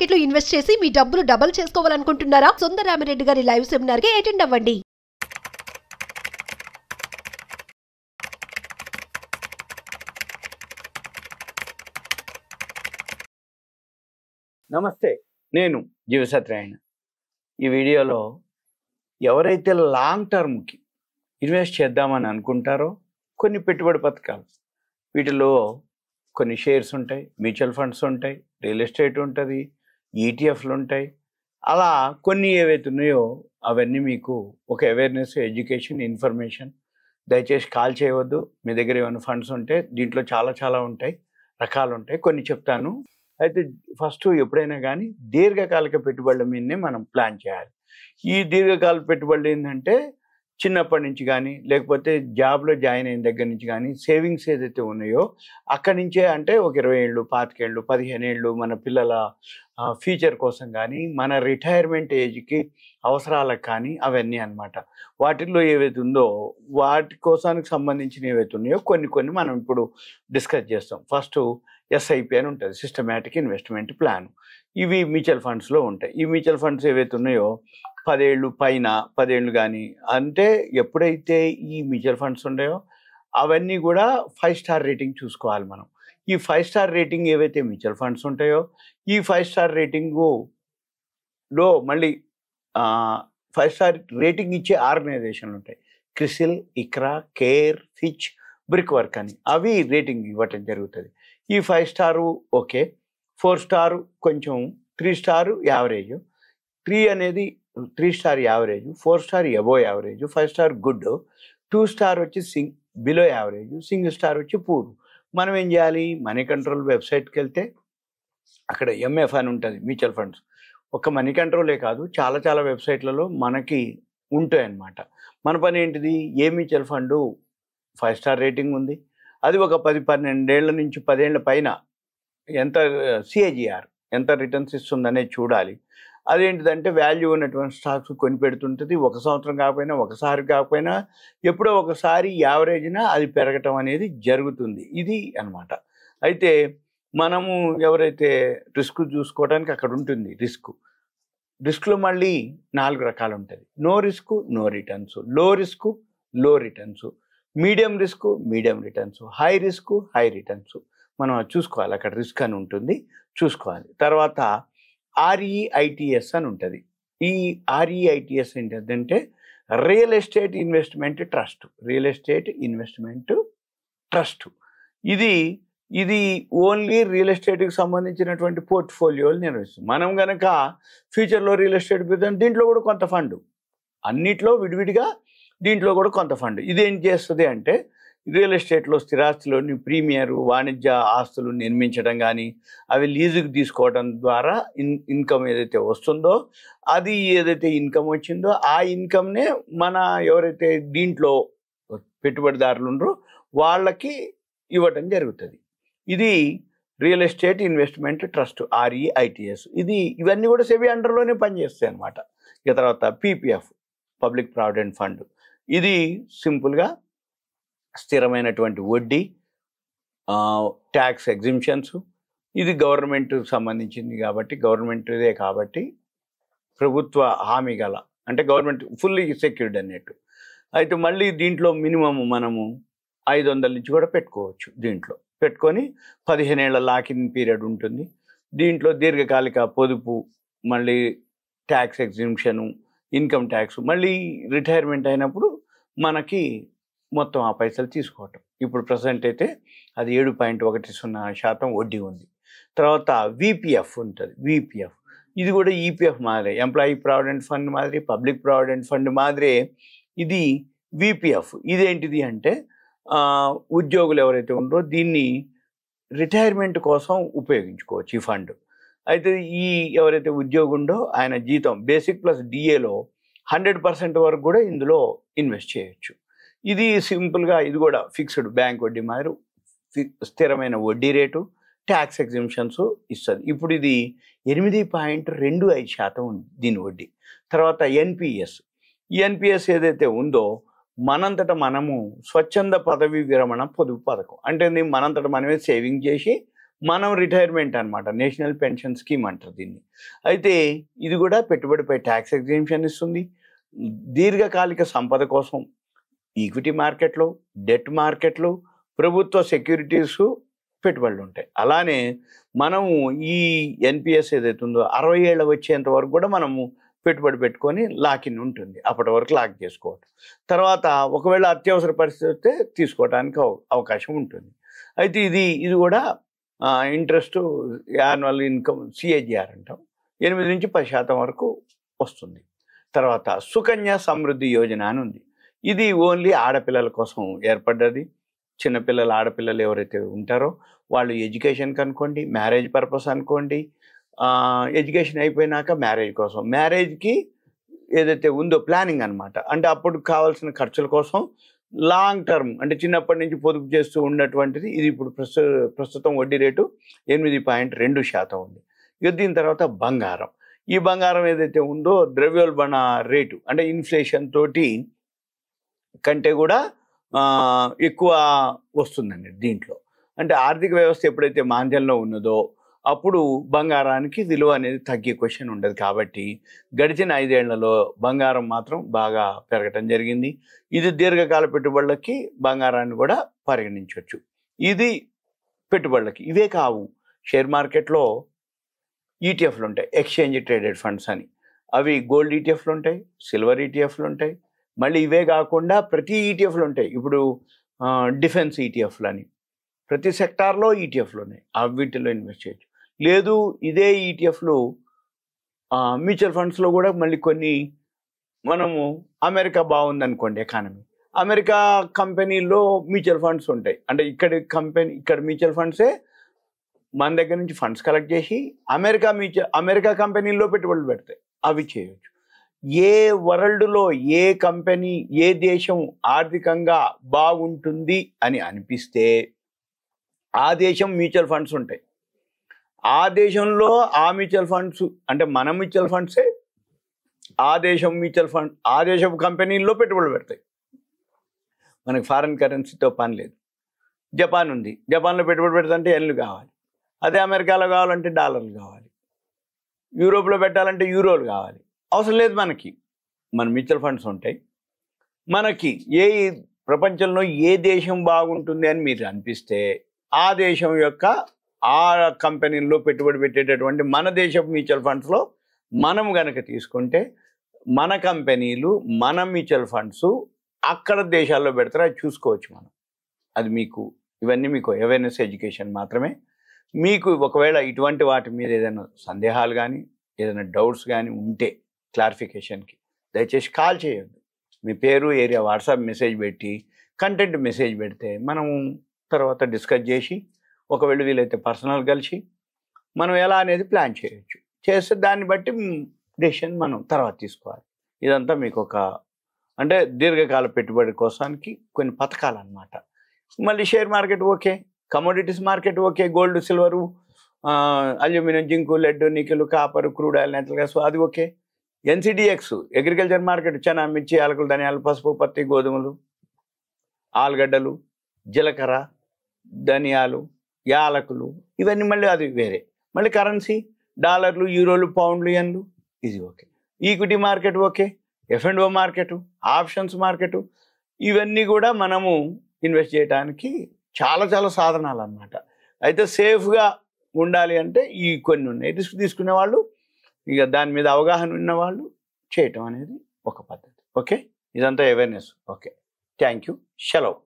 మార్కెట్లో ఇన్వెస్ట్ చేసి మీ డబ్బులు డబుల్ చేసుకోవాలనుకుంటున్నారా? సుందరరామిరెడ్డి గారి లైవ్ సెమినార్ కి అటెండ్ అవ్వండి. నమస్తే, నేను జీవసత్యనారాయణ. ఈ వీడియోలో ఎవరైతే లాంగ్ టర్మ్కి ఇన్వెస్ట్ చేద్దామని అనుకుంటారో కొన్ని పెట్టుబడి పథకాలు, వీటిలో కొన్ని షేర్స్ ఉంటాయి, మ్యూచువల్ ఫండ్స్ ఉంటాయి, రియల్ ఎస్టేట్ ఉంటుంది, ఈటీఎఫ్లు ఉంటాయి. అలా కొన్ని ఏవైతే ఉన్నాయో అవన్నీ మీకు ఒక అవేర్నెస్, ఎడ్యుకేషన్, ఇన్ఫర్మేషన్. దయచేసి కాల్ చేయవద్దు. మీ దగ్గర ఏమైనా ఫండ్స్ ఉంటే దీంట్లో చాలా ఉంటాయి, రకాలు ఉంటాయి, కొన్ని చెప్తాను. అయితే ఫస్ట్ ఎప్పుడైనా కానీ దీర్ఘకాలిక పెట్టుబడుల మీదనే మనం ప్లాన్ చేయాలి. ఈ దీర్ఘకాలిక పెట్టుబడులు ఏంటంటే చిన్నప్పటి నుంచి కానీ లేకపోతే జాబ్లో జాయిన్ అయిన దగ్గర నుంచి కానీ సేవింగ్స్ ఏదైతే ఉన్నాయో అక్కడి నుంచే, అంటే ఒక 20 ఏళ్ళు, 25 ఏళ్ళు, 15 ఏళ్ళు మన పిల్లల ఫ్యూచర్ కోసం కానీ మన రిటైర్మెంట్ ఏజ్కి అవసరాలకు కానీ అవన్నీ అన్నమాట. వాటిల్లో ఏవైతే ఉందో వాటి కోసానికి సంబంధించిన ఏవైతే ఉన్నాయో కొన్ని మనం ఇప్పుడు డిస్కస్ చేస్తాం. ఫస్ట్ ఎస్ఐపి అని ఉంటుంది, సిస్టమేటిక్ ఇన్వెస్ట్మెంట్ ప్లాన్. ఇవి మ్యూచువల్ ఫండ్స్లో ఉంటాయి. ఈ మ్యూచువల్ ఫండ్స్ ఏవైతే ఉన్నాయో 10 ఏళ్ళు పైన, 10 ఏళ్ళు కానీ, అంటే ఎప్పుడైతే ఈ మ్యూచువల్ ఫండ్స్ ఉన్నాయో అవన్నీ కూడా 5 స్టార్ రేటింగ్ చూసుకోవాలి మనం. ఈ 5 స్టార్ రేటింగ్ ఏవైతే మ్యూచువల్ ఫండ్స్ ఉంటాయో ఈ 5 స్టార్ రేటింగులో మళ్ళీ 5 స్టార్ రేటింగ్ ఇచ్చే ఆర్గనైజేషన్లు ఉంటాయి. క్రిసిల్, ఇక్రా, కేర్, ఫిచ్, బ్రిక్ వర్క్ అని అవి రేటింగ్ ఇవ్వటం జరుగుతుంది. ఈ 5 స్టారు ఓకే, 4 స్టారు కొంచెం, 3 స్టారు యావరేజ్, 3 అనేది 3 star average, 4 star above average, 5 star good, 2 star వచ్చి బిలో యావరేజ్, సింగిల్ స్టార్ వచ్చి పూర్. మనం ఏం చేయాలి? మనీ కంట్రోల్ వెబ్సైట్కి వెళ్తే అక్కడ ఎంఎఫ్ అని ఉంటుంది, మ్యూచువల్ ఫండ్స్. ఒక మనీ కంట్రోలే కాదు, చాలా వెబ్సైట్లలో మనకి ఉంటాయి అన్నమాట. మన పని ఏంటిది? ఏ మ్యూచువల్ ఫండు 5 స్టార్ రేటింగ్ ఉంది, అది ఒక 10-12 ఏళ్ల నుంచి 10 ఏళ్ల పైన ఎంత సిఏజిఆర్ ఎంత రిటర్న్స్ ఇస్తుందనేది చూడాలి. అదేంటిదంటే వాల్యూ ఉన్నటువంటి స్టాక్స్ కొని పెడుతుంటుంది. ఒక సంవత్సరం కాకపోయినా, ఒకసారి కాకపోయినా, ఎప్పుడో ఒకసారి యావరేజ్న అది పెరగటం అనేది జరుగుతుంది. ఇది అన్నమాట. అయితే మనము ఎవరైతే రిస్క్ చూసుకోవడానికి అక్కడ ఉంటుంది, రిస్క్లో మళ్ళీ 4 రకాలు ఉంటుంది. నో రిస్క్, నో రిటర్న్స్, లో రిస్క్, లో returns, medium risk, medium returns, high risk, high returns. మనం చూసుకోవాలి, అక్కడ రిస్క్ అని ఉంటుంది, చూసుకోవాలి. తర్వాత REITS అని ఉంటుంది. ఈ REITS ఏంటంటే రియల్ ఎస్టేట్ ఇన్వెస్ట్మెంట్ ట్రస్ట్. ఇది ఓన్లీ రియల్ ఎస్టేట్కి సంబంధించినటువంటి పోర్ట్ఫోలియోలు నిర్వహిస్తుంది. మనం కనుక ఫ్యూచర్లో రియల్ ఎస్టేట్ పెడతాం, దీంట్లో కూడా కొంత ఫండ్, అన్నిట్లో విడివిడిగా దీంట్లో కూడా కొంత ఫండ్. ఇదేం చేస్తుంది అంటే రియల్ ఎస్టేట్లో స్థిరాస్తిలోని ప్రీమియర్ వాణిజ్య ఆస్తులు నిర్మించడం కానీ, అవి లీజుకి తీసుకోవడం ద్వారా ఇన్కమ్ ఏదైతే వస్తుందో, అది ఏదైతే ఇన్కమ్ వచ్చిందో ఆ ఇన్కమ్నే మన ఎవరైతే దీంట్లో పెట్టుబడిదారులు ఉన్నారో వాళ్ళకి ఇవ్వటం జరుగుతుంది. ఇది real estate investment trust, REITS. ఇవన్నీ కూడా సెబీ అండర్లోనే పనిచేస్తాయి అన్నమాట. ఇక తర్వాత PPF, పబ్లిక్ ప్రావిడెంట్ ఫండ్. ఇది సింపుల్గా స్థిరమైనటువంటి వడ్డీ, ట్యాక్స్ ఎగ్జిమ్షన్స్. ఇది గవర్నమెంట్ సంబంధించింది కాబట్టి, గవర్నమెంట్దే కాబట్టి ప్రభుత్వ హామీ గల, అంటే గవర్నమెంట్ ఫుల్లీ సెక్యూర్డ్ అన్నట్టు. అయితే మళ్ళీ దీంట్లో మినిమం మనము 500 నుంచి కూడా పెట్టుకోవచ్చు. దీంట్లో పెట్టుకొని 15 ఏళ్ల లాకిన్ పీరియడ్ ఉంటుంది. దీంట్లో దీర్ఘకాలిక పొదుపు, మళ్ళీ ట్యాక్స్ ఎగ్జిమ్షను, ఇన్కమ్ ట్యాక్స్, మళ్ళీ రిటైర్మెంట్ అయినప్పుడు మనకి మొత్తం ఆ పైసలు తీసుకోవటం. ఇప్పుడు ప్రజెంట్ అయితే అది 7.10% వడ్డీ ఉంది. తర్వాత VPF ఉంటుంది. ఇది కూడా EPF మాదిరి, ఎంప్లాయీ ప్రావిడెంట్ ఫండ్ మాదిరి, పబ్లిక్ ప్రావిడెంట్ ఫండ్ మాదిరి ఇది VPF. ఇదేంటిది అంటే ఉద్యోగులు ఎవరైతే ఉన్నారో దీన్ని రిటైర్మెంట్ కోసం ఉపయోగించుకోవచ్చు ఈ ఫండ్. అయితే ఎవరైతే ఉద్యోగి ఉండో ఆయన జీతం బేసిక్ ప్లస్ DAలో 100% వరకు కూడా ఇందులో ఇన్వెస్ట్ చేయొచ్చు. ఇది సింపుల్గా, ఇది కూడా ఫిక్స్డ్ బ్యాంక్ వడ్డీ మాదిరి స్థిరమైన వడ్డీ రేటు, ట్యాక్స్ ఎగ్జిమ్షన్స్ ఇస్తుంది. ఇప్పుడు ఇది 8.25% ఉంది దీని వడ్డీ. తర్వాత NPS. ఈ NPS ఏదైతే ఉందో మనంతట మనము స్వచ్ఛంద పదవి విరమణ పొదుపు పథకం, అంటే మనంతట మనమే సేవింగ్ చేసి మనం రిటైర్మెంట్ అనమాట, నేషనల్ పెన్షన్ స్కీమ్ అంటారు దీన్ని. అయితే ఇది కూడా పెట్టుబడిపై ట్యాక్స్ ఎగ్జెంప్షన్ ఇస్తుంది. దీర్ఘకాలిక సంపద కోసం ఈక్విటీ మార్కెట్లు, డెట్ మార్కెట్లు, ప్రభుత్వ సెక్యూరిటీస్ పెట్టుబడులు ఉంటాయి. అలానే మనము ఈ ఎన్పిఎస్ ఏదైతే ఉందో 60 ఏళ్ళ వచ్చేంత వరకు కూడా మనము పెట్టుబడి పెట్టుకొని లాకిన్ ఉంటుంది. అప్పటి వరకు లాక్ చేసుకోవటం. తర్వాత ఒకవేళ అత్యవసర పరిస్థితి వస్తే తీసుకోవడానికి అవకాశం ఉంటుంది. అయితే ఇది కూడా ఇంట్రెస్ట్ యాన్యువల్ ఇన్కమ్ సిఏజిఆర్ అంటాం, 8 నుంచి 10% వరకు వస్తుంది. తర్వాత సుకన్య సమృద్ధి యోజన అని ఉంది. ఇది ఓన్లీ ఆడపిల్లల కోసం ఏర్పడ్డది. చిన్నపిల్లలు, ఆడపిల్లలు ఎవరైతే ఉంటారో వాళ్ళు ఎడ్యుకేషన్కి అనుకోండి, మ్యారేజ్ పర్పస్ అనుకోండి, ఎడ్యుకేషన్ అయిపోయినాక మ్యారేజ్ కోసం, మ్యారేజ్కి ఏదైతే ఉందో ప్లానింగ్ అనమాట. అంటే అప్పుడు కావాల్సిన ఖర్చుల కోసం లాంగ్ టర్మ్, అంటే చిన్నప్పటి నుంచి పొదుపు చేస్తూ ఉన్నటువంటిది. ఇది ఇప్పుడు ప్రస్తుతం వడ్డీ రేటు 8.2% ఉంది. ఇక దీని తర్వాత బంగారం. ఈ బంగారం ఏదైతే ఉందో ద్రవ్యోల్బణ రేటు, అంటే ఇన్ఫ్లేషన్ తోటి కంటే కూడా ఎక్కువ వస్తుందండి దీంట్లో. అంటే ఆర్థిక వ్యవస్థ ఎప్పుడైతే మాంద్యంలో ఉన్నదో అప్పుడు బంగారానికి విలువ అనేది తగ్గే క్వశ్చన్ ఉండదు. కాబట్టి గడిచిన 5 ఏళ్లలో బంగారం మాత్రం బాగా పెరగటం జరిగింది. ఇది దీర్ఘకాల పెట్టుబడులకి బంగారాన్ని కూడా పరిగణించవచ్చు. ఇది పెట్టుబడులకి. ఇవే కావు, షేర్ మార్కెట్లో ఈటీఎఫ్లు ఉంటాయి, ఎక్స్చేంజ్ ట్రేడెడ్ ఫండ్స్ అని. అవి గోల్డ్ ఈటీఎఫ్లు ఉంటాయి, సిల్వర్ ఈటీఎఫ్లు ఉంటాయి. మళ్ళీ ఇవే కాకుండా ప్రతి ఈటీఎఫ్లు ఉంటాయి. ఇప్పుడు డిఫెన్స్ ఈటీఎఫ్లు అని ప్రతి సెక్టార్లో ఈటీఎఫ్లు ఉన్నాయి, వీటిలో ఇన్వెస్ట్ చేయొచ్చు. లేదు ఇదే ఈటీఎఫ్లు మ్యూచువల్ ఫండ్స్లో కూడా మళ్ళీ కొన్ని, మనము అమెరికా బాగుందనుకోండి ఎకానమీ, అమెరికా కంపెనీల్లో మ్యూచువల్ ఫండ్స్ ఉంటాయి. అంటే ఇక్కడ మ్యూచువల్ ఫండ్సే మన దగ్గర నుంచి ఫండ్స్ కలెక్ట్ చేసి అమెరికా కంపెనీల్లో పెట్టుబడులు పెడతాయి, అవి చేయొచ్చు. ఏ వరల్డ్లో ఏ కంపెనీ, ఏ దేశం ఆర్థికంగా బాగుంటుంది అని అనిపిస్తే ఆ దేశం మ్యూచువల్ ఫండ్స్ ఉంటాయి. ఆ దేశంలో ఆ మ్యూచువల్ ఫండ్స్, అంటే మన మ్యూచువల్ ఫండ్సే ఆ దేశం మ్యూచువల్ ఫండ్, ఆ దేశపు కంపెనీల్లో పెట్టుబడులు పెడతాయి. మనకి ఫారిన్ కరెన్సీతో పని లేదు. జపాన్ ఉంది, జపాన్లో పెట్టుబడి పెడతాంటే ఎన్లు కావాలి. అదే అమెరికాలో కావాలంటే డాలర్లు కావాలి. యూరోప్లో పెట్టాలంటే యూరోలు కావాలి. అవసరం లేదు మనకి, మన మ్యూచువల్ ఫండ్స్ ఉంటాయి. మనకి ప్రపంచంలో ఏ దేశం బాగుంటుంది అని మీరు అనిపిస్తే ఆ దేశం యొక్క ఆ కంపెనీల్లో పెట్టుబడి పెట్టేటటువంటి మన దేశపు మ్యూచువల్ ఫండ్స్లో మనం కనుక తీసుకుంటే మన కంపెనీలు, మన మ్యూచువల్ ఫండ్స్ అక్కడ దేశాల్లో పెడతారు, అది చూసుకోవచ్చు మనం. అది ఇవన్నీ మీకు అవేర్నెస్ ఎడ్యుకేషన్ మాత్రమే. మీకు ఒకవేళ ఇటువంటి వాటి మీద ఏదైనా సందేహాలు కానీ ఏదైనా డౌట్స్ కానీ ఉంటే క్లారిఫికేషన్కి దయచేసి కాల్ చేయొద్దు. మీ పేరు, ఏరియా, వాట్సాప్ మెసేజ్ పెట్టి కంటెంట్ మెసేజ్ పెడితే మనం తర్వాత డిస్కస్ చేసి, ఒకవేళ వీలైతే పర్సనల్ కలిసి మనం ఎలా అనేది ప్లాన్ చేయొచ్చు. చేస్తే దాన్ని బట్టి డెసిషన్ మనం తర్వాత తీసుకోవాలి. ఇదంతా మీకు అంటే దీర్ఘకాల పెట్టుబడి కోసానికి కొన్ని పథకాలు అన్నమాట. మళ్ళీ share market okay, commodities market okay, gold, silver, aluminium, zinc, lead, nickel, copper, crude oil, natural gas, అది ఓకే. ఎన్సిడిఎక్స్ అగ్రికల్చర్ మార్కెట్, చనా, మిర్చి, యాలకులు, ధనియాలు, పసుపు, పత్తి, గోధుమలు, ఆలుగడ్డలు, జీలకర్ర, ధనియాలు, యాలకులు, ఇవన్నీ మళ్ళీ అది వేరే. మళ్ళీ కరెన్సీ డాలర్లు, యూరోలు, పౌండ్లు, ఎన్లు, ఇది okay. Equity market okay, F&O market, options market, ఇవన్నీ కూడా మనము ఇన్వెస్ట్ చేయడానికి చాలా చాలా సాధనాలు అన్నమాట. అయితే సేఫ్గా ఉండాలి అంటే ఈ కొన్ని ఉన్నాయి. రిస్క్ తీసుకునే వాళ్ళు, ఇక దాని మీద అవగాహన ఉన్న వాళ్ళు చేయటం అనేది ఒక పద్ధతి. ఓకే, ఇదంతా అవేర్నెస్. ఓకే, థ్యాంక్ యూ, సెలవు.